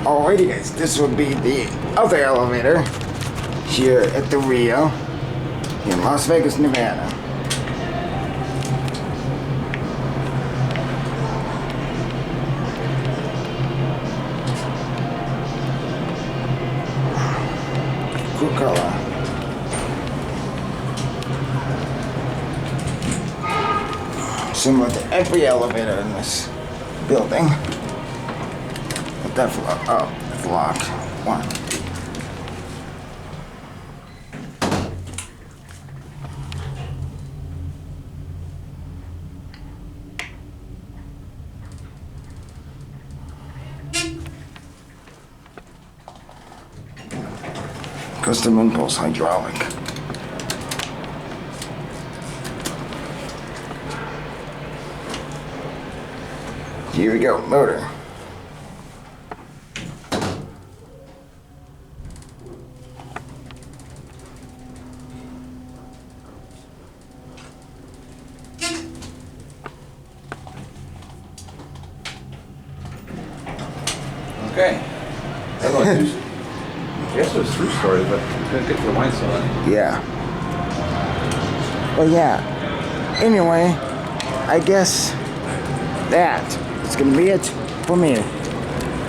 Alrighty guys, this would be the other elevator here at the Rio in Las Vegas, Nevada. Cool color. Similar to every elevator in this building. But that's locked. One. Custom impulse hydraulic. Here we go, motor. Okay. I guess it was 3 stories, but we couldn't get to the wine cellar. Yeah. Well, yeah. Anyway, I guess that is going to be it for me.